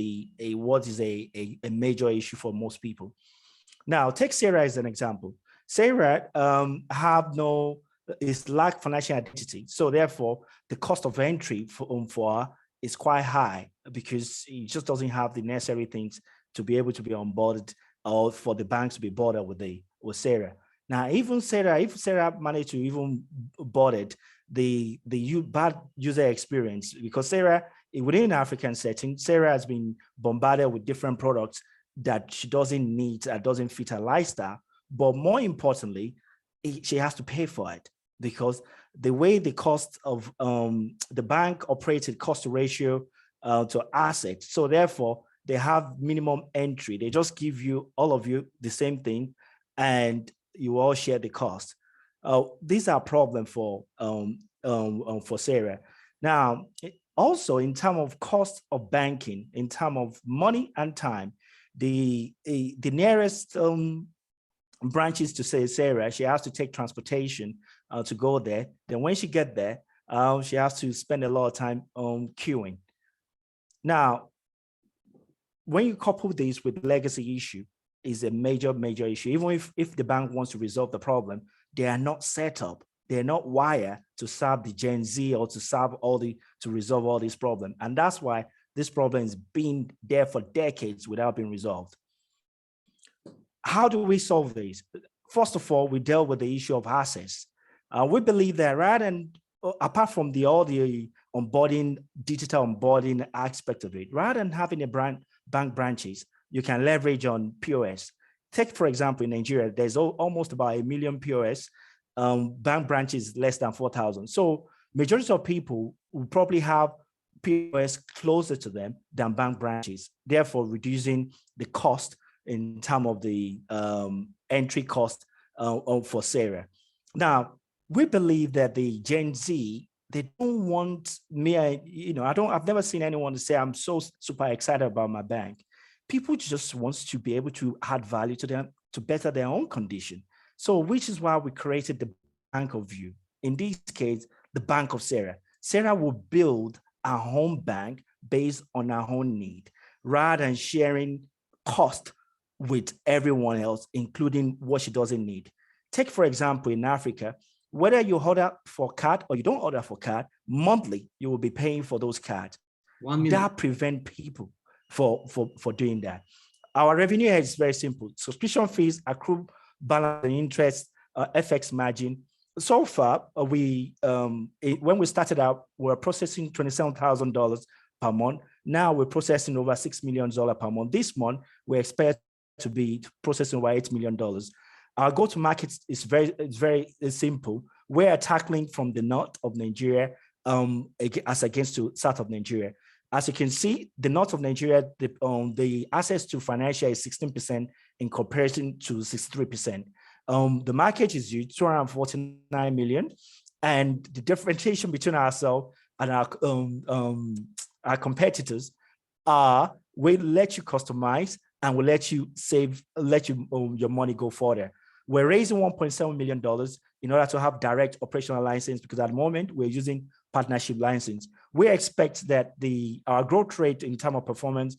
what is a major issue for most people. Now, take Sarah as an example. Sarah lack financial identity. So therefore, the cost of entry for her is quite high because he just doesn't have the necessary things to be able to be onboarded or for the banks to be boarded with Sarah. Now, if Sarah managed to even board it, the bad user experience, because Sarah, within an African setting, Sarah has been bombarded with different products that she doesn't need, that doesn't fit her lifestyle. But more importantly, she has to pay for it because the way the cost of the bank operated cost ratio to assets. So therefore, they have minimum entry. They just give you, all of you, the same thing, and you all share the cost. These are problems for Sarah. Now, also in terms of cost of banking, in terms of money and time, the nearest branches to say Sarah, she has to take transportation to go there. Then when she get there, she has to spend a lot of time queuing. Now, when you couple this with legacy issue, is a major issue. Even if the bank wants to resolve the problem, they are not set up. They're not wired to serve the Gen Z or to resolve all these problems. And that's why this problem has been there for decades without being resolved. How do we solve this? First of all, we dealt with the issue of access. We believe that apart from all the onboarding, digital onboarding aspect of it, rather than having a bank branches, you can leverage on POS. Take, for example, in Nigeria, there's almost about 1 million POS, bank branches less than 4,000. So majority of people will probably have POS closer to them than bank branches, therefore reducing the cost in terms of the entry cost for Sarah. Now, we believe that the Gen Z, they don't want me, I've never seen anyone say, I'm so super excited about my bank. People just want to be able to add value to them to better their own condition. So, which is why we created the Bank of You. In this case, the Bank of Sarah. Sarah will build our home bank based on our own need, rather than sharing cost with everyone else, including what she doesn't need. Take, for example, in Africa, whether you order for card or you don't order for card, monthly, you will be paying for those cards.
1 minute.
That prevent people for doing that. Our revenue is very simple. Subscription fees, accrue balance and interest, FX margin. So far, when we started out, we were processing $27,000 per month. Now we're processing over $6 million per month. This month, we expect to be processing over $8 million. Our go-to-market is very simple. We are tackling from the north of Nigeria as against to south of Nigeria. As you can see, the north of Nigeria, the access to financial is 16% in comparison to 63%. The market is huge, 249 million, and the differentiation between ourselves and our competitors are we let you customize and we let you save, your money go further. We're raising $1.7 million in order to have direct operational license, because at the moment we're using partnership license. We expect that our growth rate in terms of performance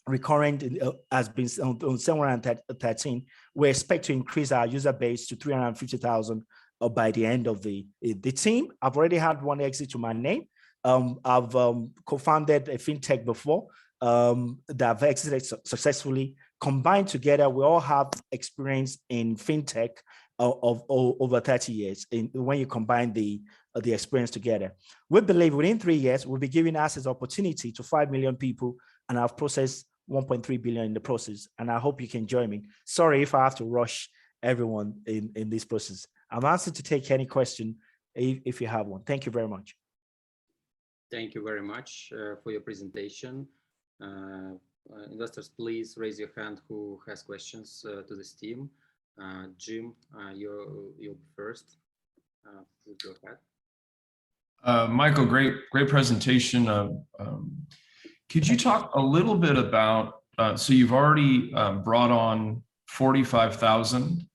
recurrent has been on 713. We expect to increase our user base to 350,000 by the end of the team. I've already had one exit to my name. I've co-founded a fintech before that have exited successfully. Combined together, we all have experience in fintech of over 30 years. When you combine the experience together, we believe within 3 years we'll be giving access opportunity to 5 million people, and I've processed 1.3 billion in the process. And I hope you can join me. Sorry if I have to rush everyone in this process. I'm answered to take any question if you have one. Thank you very much.
Thank you very much for your presentation. Investors, please raise your hand who has questions to this team. Jim, you're first. Please go ahead.
Michael, great presentation. Could you talk a little bit about, so you've already brought on 45,000.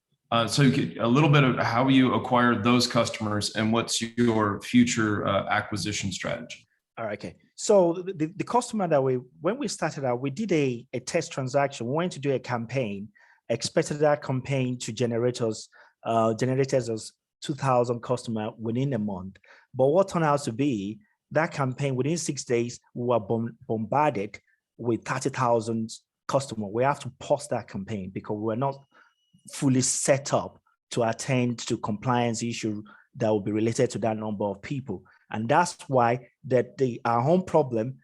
So a little bit of how you acquired those customers and what's your future acquisition strategy?
All right, okay. So the customer that when we started out, we did a test transaction. We wanted to do a campaign, expected that campaign to generate us 2,000 customers within a month. But what turned out to be that campaign within 6 days, we were bombarded with 30,000 customers. We have to pause that campaign because we're not fully set up to attend to compliance issue that will be related to that number of people. And that's why our home problem,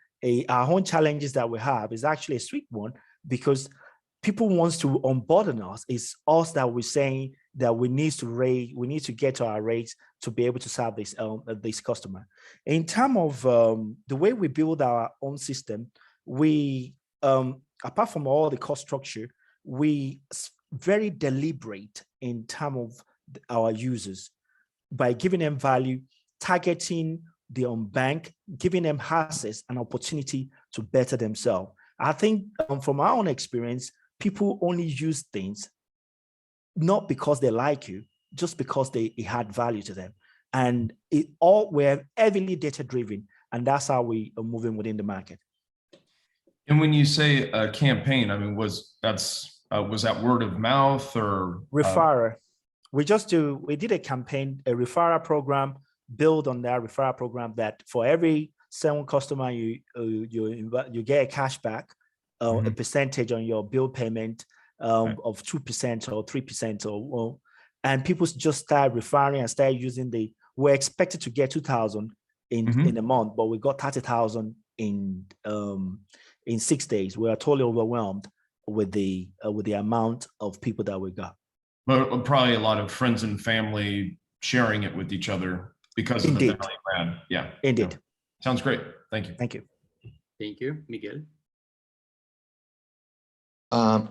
our home challenges that we have is actually a sweet one, because people wants to onboard us. It's us that we're saying that we need to get to our rates to be able to serve this customer. In terms of the way we build our own system, we apart from all the cost structure, we very deliberate in terms of our users by giving them value, targeting the unbanked, giving them access and opportunity to better themselves. I think from our own experience, people only use things not because they like you, just because it had value to them. And we're heavily data driven, and that's how we are moving within the market.
And when you say a campaign, I mean, was that word of mouth or
referrer? We did a campaign, a referral program, build on that referral program that for every 7 customer you get a cash back, a percentage on your bill payment of 2% or 3%, and people just start referring and start using we're expected to get 2,000 in a month, but we got 30,000 in 6 days. We are totally overwhelmed with the amount of people that we got.
But probably a lot of friends and family sharing it with each other because of the value add. Yeah.
Indeed.
Yeah. Sounds great. Thank you.
Thank you.
Thank you. Miguel.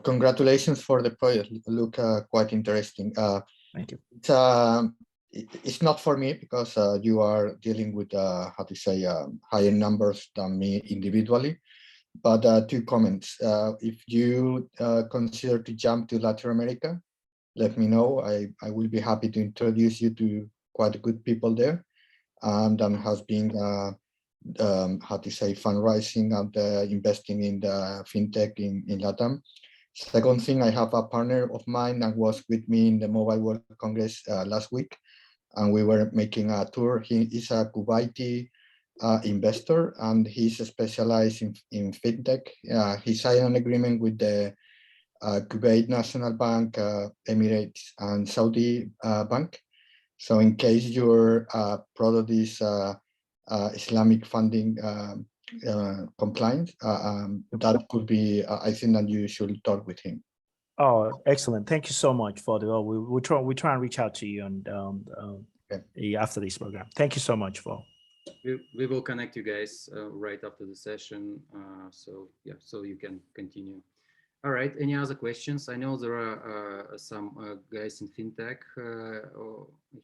Congratulations for the project. Look quite interesting.
Thank you.
It's not for me because you are dealing with higher numbers than me individually. But 2 comments. If you consider to jump to Latin America, let me know. I will be happy to introduce you to quite good people there, and has been how to say, fundraising and investing in the fintech in Latam. Second thing, I have a partner of mine that was with me in the Mobile World Congress last week, and we were making a tour. He is a Kuwaiti investor, and he's specialized in fintech. He signed an agreement with the Kuwait National Bank, Emirates, and Saudi Bank. So in case your product is Islamic funding compliant, that could be, I think that you should talk with him.
Oh, excellent. Thank you so much for the, we try and reach out to you and after this program. Thank you so much for.
We will connect you guys right after the session. So yeah, so you can continue. All right, any other questions? I know there are some guys in FinTech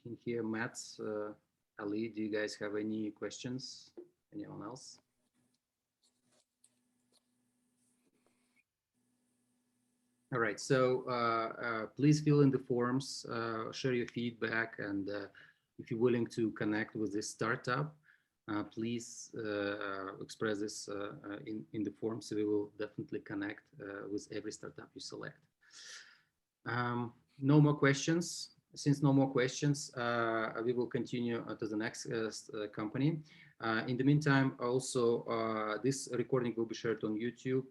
in here. Matt, Ali, do you guys have any questions? Anyone else? All right, so please fill in the forms, share your feedback, and if you're willing to connect with this startup, please express this in the form, so we will definitely connect with every startup you select. No more questions. Since no more questions, we will continue to the next company. In the meantime, also, this recording will be shared on YouTube,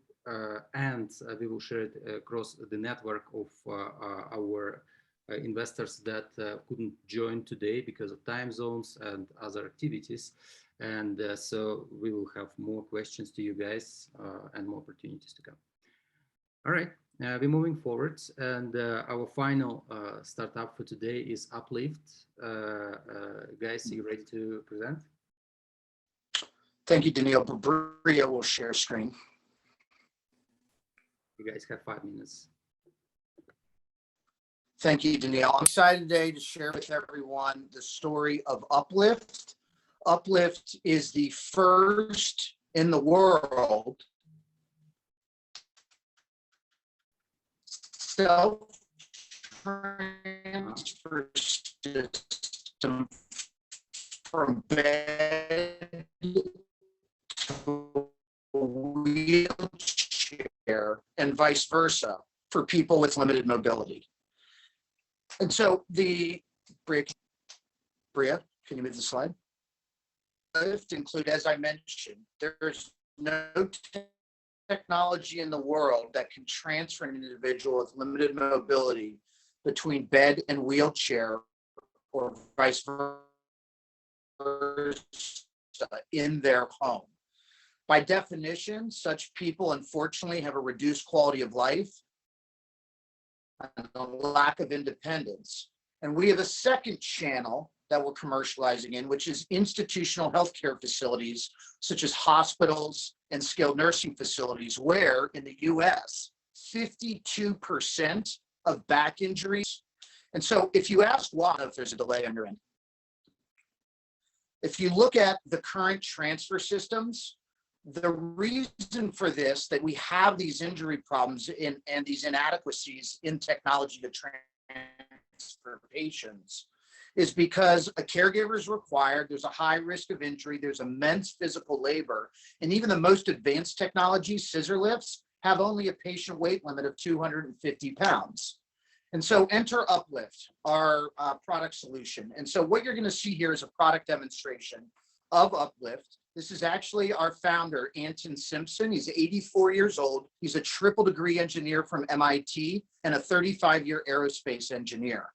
and we will share it across the network of our investors that couldn't join today because of time zones and other activities. And so we will have more questions to you guys and more opportunities to come. All right, we're moving forward. And our final startup for today is UpLyft. Guys, are you ready to present?
Thank you, Daniel. Brena will share screen.
You guys have 5 minutes.
Thank you, Daniel. I'm excited today to share with everyone the story of UpLyft. UpLyft is the first in the world self-transfer system from bed to wheelchair and vice versa for people with limited mobility. And so Bria, can you move the slide? Include, as I mentioned, there's no technology in the world that can transfer an individual with limited mobility between bed and wheelchair or vice versa in their home. By definition, such people unfortunately have a reduced quality of life and a lack of independence. And we have a second channel that we're commercializing in, which is institutional healthcare facilities, such as hospitals and skilled nursing facilities, where in the US, 52% of back injuries. And so if you ask why, if there's a delay on your end, if you look at the current transfer systems, the reason for this, that we have these injury problems and these inadequacies in technology to transfer patients, is because a caregiver is required. There's a high risk of injury. There's immense physical labor. And even the most advanced technologies, scissor lifts, have only a patient weight limit of 250 pounds. And so enter UpLyft, our product solution. And so what you're going to see here is a product demonstration of UpLyft. This is actually our founder, Anton Simpson. He's 84 years old. He's a triple degree engineer from MIT and a 35-year aerospace engineer.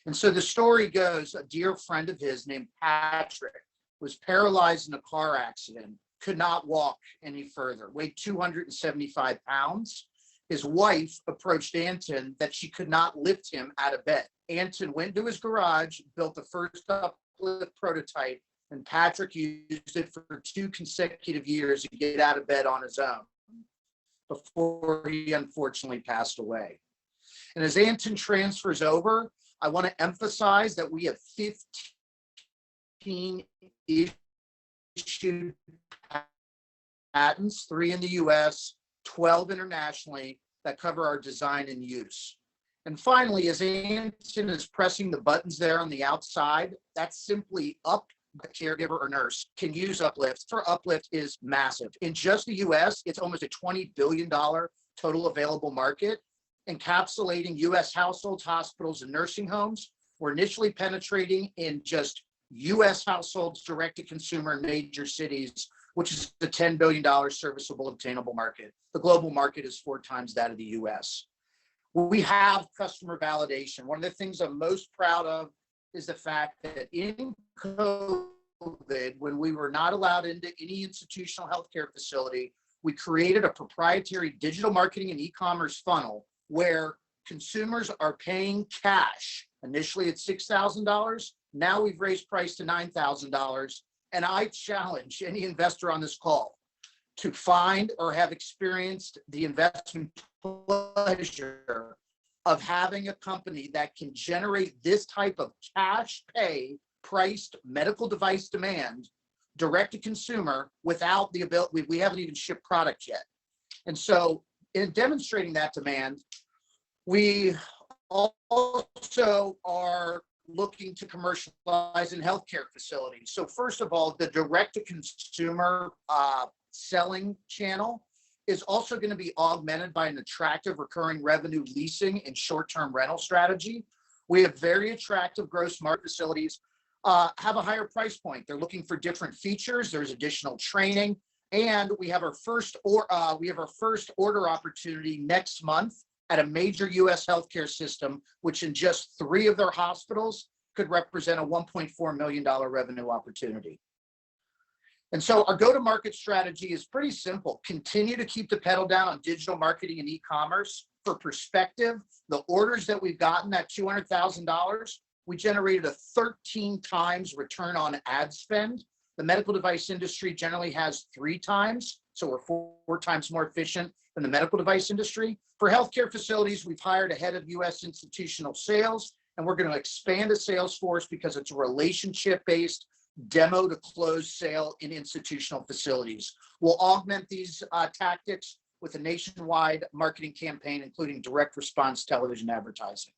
And so the story goes, a dear friend of his named Patrick was paralyzed in a car accident, could not walk any further, weighed 275 pounds. His wife approached Anton that she could not lift him out of bed. Anton went to his garage, built the first UpLyft prototype, and Patrick used it for 2 consecutive years to get out of bed on his own before he unfortunately passed away. And as Anton transfers over, I want to emphasize that we have 15 issued patents, 3 in the US, 12 internationally, that cover our design and use. And finally, as Anton is pressing the buttons there on the outside, that's simply up caregiver or nurse can use UpLyft. For UpLyft is massive. In just the US, it's almost a $20 billion total available market, encapsulating US households, hospitals, and nursing homes. We're initially penetrating in just US households direct to consumer in major cities, which is the $10 billion serviceable obtainable market. The global market is 4 times that of the US. We have customer validation. One of the things I'm most proud of is the fact that in COVID, when we were not allowed into any institutional healthcare facility, we created a proprietary digital marketing and e-commerce funnel where consumers are paying cash. Initially at $6,000. Now we've raised price to $9,000. And I challenge any investor on this call to find or have experienced the investment pleasure of having a company that can generate this type of cash pay priced medical device demand direct to consumer without the ability, we haven't even shipped product yet. And so in demonstrating that demand, we also are looking to commercialize in healthcare facilities. So first of all, the direct to consumer selling channel is also going to be augmented by an attractive recurring revenue leasing and short-term rental strategy. We have very attractive gross margin facilities, have a higher price point. They're looking for different features. There's additional training, and we have our first order opportunity next month at a major U.S. healthcare system, which in just 3 of their hospitals could represent a $1.4 million revenue opportunity. And so our go-to-market strategy is pretty simple. Continue to keep the pedal down on digital marketing and e-commerce. For perspective, the orders that we've gotten at $200,000, we generated a 13 times return on ad spend. The medical device industry generally has 3 times, so we're 4 times more efficient than the medical device industry. For healthcare facilities, we've hired a head of U.S. institutional sales, and we're going to expand the sales force because it's a relationship-based demo to close sale in institutional facilities. We'll augment these tactics with a nationwide marketing campaign, including direct response television advertising.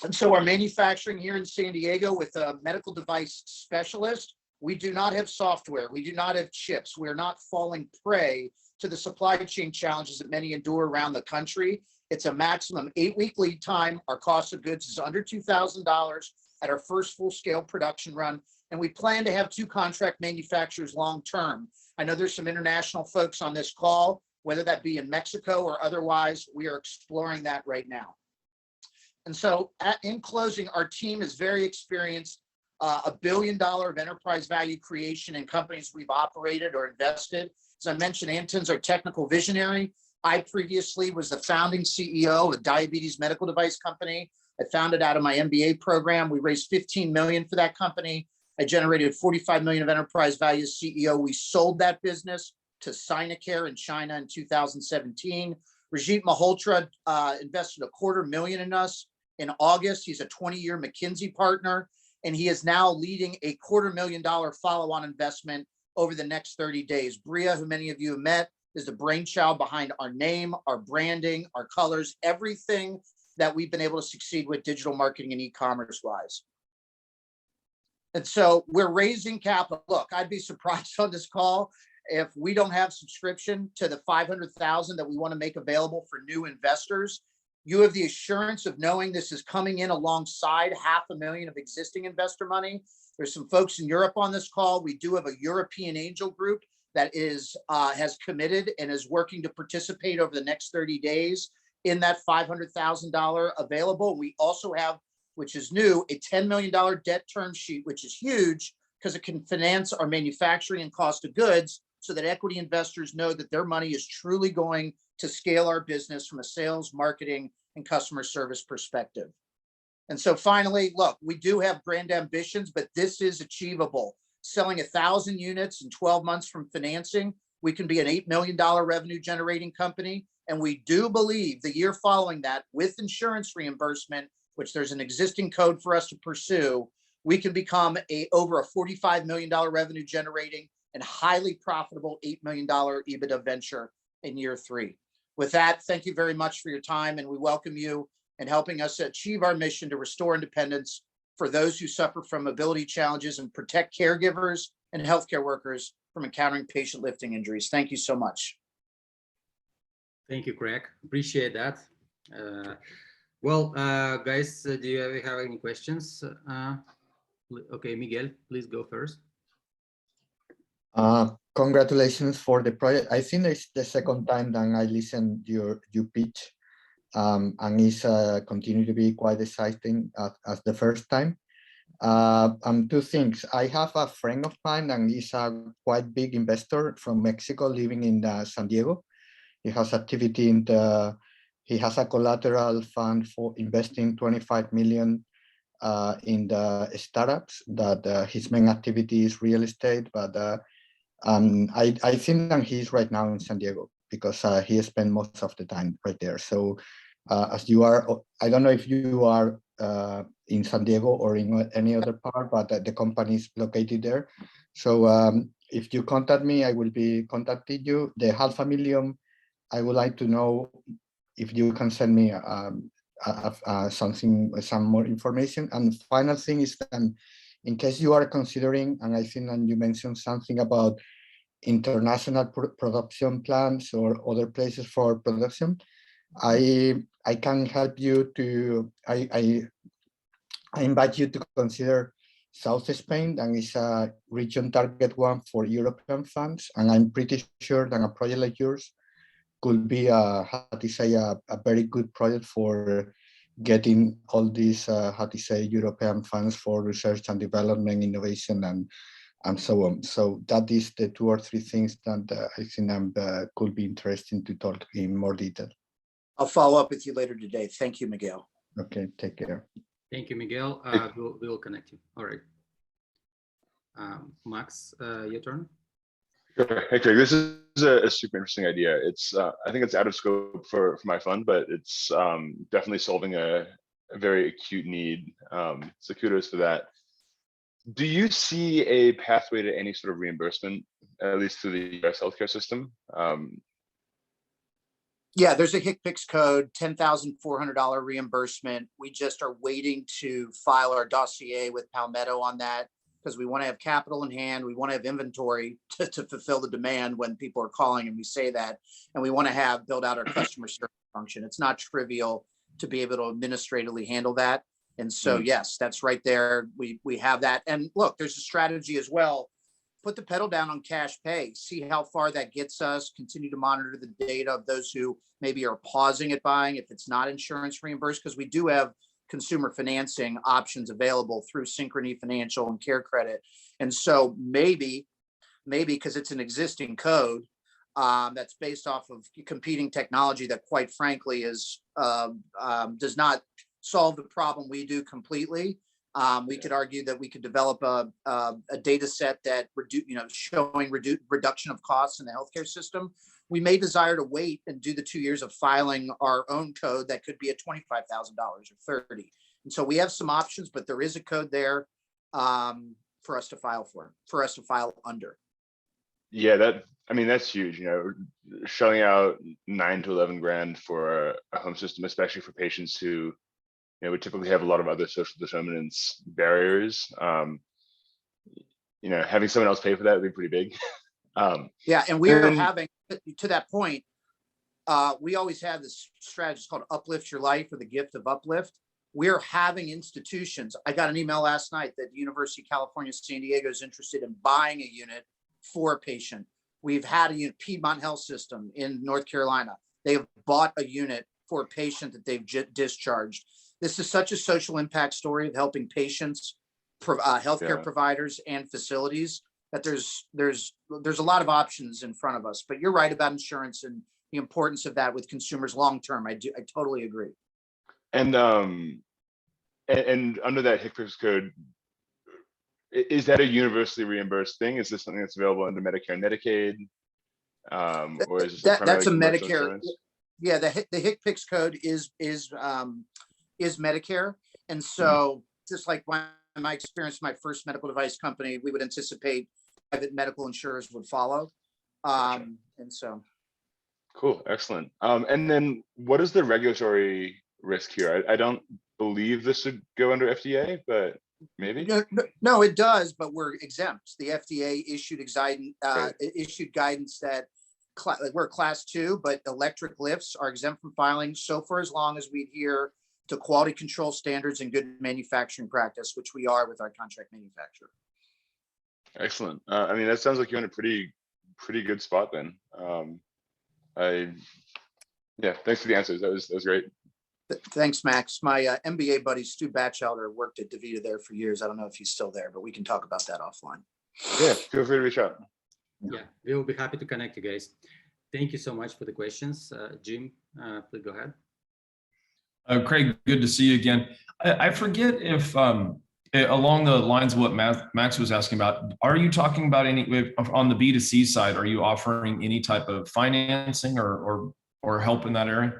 And so our manufacturing here in San Diego with a medical device specialist, we do not have software. We do not have chips. We're not falling prey to the supply chain challenges that many endure around the country. It's a maximum 8-week lead time. Our cost of goods is under $2,000 at our first full-scale production run, and we plan to have 2 contract manufacturers long-term. I know there's some international folks on this call, whether that be in Mexico or otherwise. We are exploring that right now. And so in closing, our team is very experienced, $1 billion of enterprise value creation in companies we've operated or invested. As I mentioned, Anton's our technical visionary. I previously was the founding CEO of a diabetes medical device company. I founded out of my MBA program. We raised $15 million for that company. I generated $45 million of enterprise value as CEO. We sold that business to Sinacare in China in 2017. Rajit Malhotra invested $250,000 in us in August. He's a 20-year McKinsey partner, and he is now leading a $250,000 follow-on investment over the next 30 days. Brena, who many of you have met, is the brainchild behind our name, our branding, our colors, everything that we've been able to succeed with digital marketing and e-commerce wise. And so we're raising capital. Look, I'd be surprised on this call if we don't have subscription to the $500,000 that we want to make available for new investors. You have the assurance of knowing this is coming in alongside $500,000 of existing investor money. There's some folks in Europe on this call. We do have a European angel group that is has committed and is working to participate over the next 30 days in that $500,000 available. We also have, which is new, a $10 million debt term sheet, which is huge because it can finance our manufacturing and cost of goods so that equity investors know that their money is truly going to scale our business from a sales, marketing, and customer service perspective. And so finally, look, we do have grand ambitions, but this is achievable. Selling 1,000 units in 12 months from financing, we can be an $8 million revenue generating company. And we do believe the year following that, with insurance reimbursement, which there's an existing code for us to pursue, we can become over a $45 million revenue generating and highly profitable $8 million EBITDA venture in year 3. With that, thank you very much for your time, and we welcome you in helping us achieve our mission to restore independence for those who suffer from mobility challenges and protect caregivers and healthcare workers from encountering patient lifting injuries. Thank you so much.
Thank you, Craig. Appreciate that. Guys, do you have any questions? Okay, Miguel, please go first.
Congratulations for the project. I think it's the second time that I listened you pitch, and it's continue to be quite exciting as the first time. Two things. I have a friend of mine, and he's a quite big investor from Mexico, living in San Diego. He has activity in he has a collateral fund for investing 25 million in the startups. That his main activity is real estate, but I think that he's right now in San Diego because he spent most of the time right there. So as you are, I don't know if you are in San Diego or in any other part, but the company is located there. So if you contact me, I will be contacting you. The $500,000, I would like to know if you can send me some more information. And final thing is that in case you are considering, and I think that you mentioned something about international production plans or other places for production, I can help you to, I invite you to consider South Spain, and it's a region target one for European funds. And I'm pretty sure that a project like yours could be a very good project for getting all these European funds for research and development, innovation, and so on. So that is the 2 or 3 things that I think could be interesting to talk in more detail.
I'll follow up with you later today. Thank you, Miguel.
Okay, take care.
Thank you, Miguel. We'll connect you. All right. Max, your turn.
Sure. Hey, Craig, this is a super interesting idea. It's I think it's out of scope for my fund, but it's definitely solving a very acute need. So kudos for that. Do you see a pathway to any sort of reimbursement, at least through the US healthcare system?
Yeah, there's a HCPCS code, $10,400 reimbursement. We just are waiting to file our dossier with Palmetto on that because we want to have capital in hand. We want to have inventory to fulfill the demand when people are calling and we say that. And we want to build out our customer service function. It's not trivial to be able to administratively handle that. And so, yes, that's right there. We have that. And look, there's a strategy as well. Put the pedal down on cash pay, see how far that gets us, continue to monitor the data of those who maybe are pausing at buying if it's not insurance reimbursed, because we do have consumer financing options available through Synchrony Financial and Care Credit. And so maybe because it's an existing code that's based off of competing technology that quite frankly is does not solve the problem we do completely. We could argue that we could develop a data set that showing reduction of costs in the healthcare system. We may desire to wait and do the 2 years of filing our own code that could be at $25,000 or $30,000. And so we have some options, but there is a code there for us to file under.
Yeah, that's huge. Shelling out 9 to 11 grand for a home system, especially for patients who we typically have a lot of other social determinants barriers. Having someone else pay for that would be pretty big.
Yeah, and we are having, to that point, we always have this strategy called UpLyft Your Life, or the gift of UpLyft. We're having institutions. I got an email last night that the University of California, San Diego is interested in buying a unit for a patient. We've had a unit, Piedmont Health System in North Carolina. They have bought a unit for a patient that they've discharged. This is such a social impact story of helping patients, healthcare providers, and facilities, that there's a lot of options in front of us. But you're right about insurance and the importance of that with consumers long term. I totally agree.
And under that HCPCS code, is that a universally reimbursed thing? Is this something that's available under Medicare and Medicaid, or is this
that's a Medicare? Insurance? Yeah, the HCPCS code is Medicare, and so just like my experience, my first medical device company, we would anticipate private medical insurers would follow, and so. Cool,
excellent. And then what is the regulatory risk here? I don't believe this would go under FDA, but maybe.
No, it does, but we're exempt. The FDA issued
Right.
issued guidance that we're class 2, but electric lifts are exempt from filing so for as long as we adhere to quality control standards and good manufacturing practice, which we are with our contract manufacturer.
Excellent. I mean, that sounds like you're in a pretty good spot then. Yeah, thanks for the answers. That was great.
Thanks, Max. My MBA buddy Stu Batchelder worked at DaVita there for years. I don't know if he's still there, but we can talk about that offline.
Yeah, feel free to reach out.
Yeah, we'll be happy to connect you guys. Thank you so much for the questions. Jim, please go ahead.
Craig, good to see you again. I forget if along the lines of what Max was asking about, are you talking about any on the B2C side? Are you offering any type of financing or help in that area?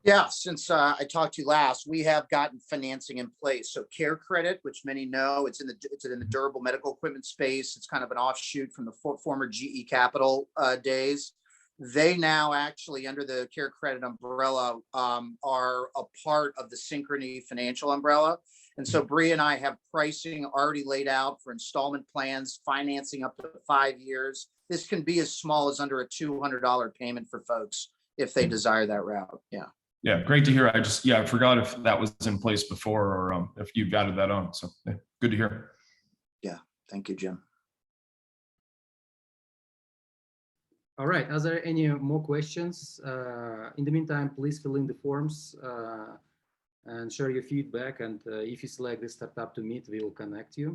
Yeah, since I talked to you last, we have gotten financing in place. So Care Credit, which many know, it's in the durable medical equipment space. It's kind of an offshoot from the former GE Capital days. They now actually, under the Care Credit umbrella, are a part of the Synchrony financial umbrella. And so Bree and I have pricing already laid out for installment plans, financing up to 5 years. This can be as small as under a $200 payment for folks if they desire that route. Yeah.
Yeah, great to hear. I forgot if that was in place before or if you've added that on. So yeah, good to hear.
Yeah, thank you, Jim.
All right, are there any more questions? In the meantime, please fill in the forms and share your feedback. And if you select this startup to meet, we will connect you.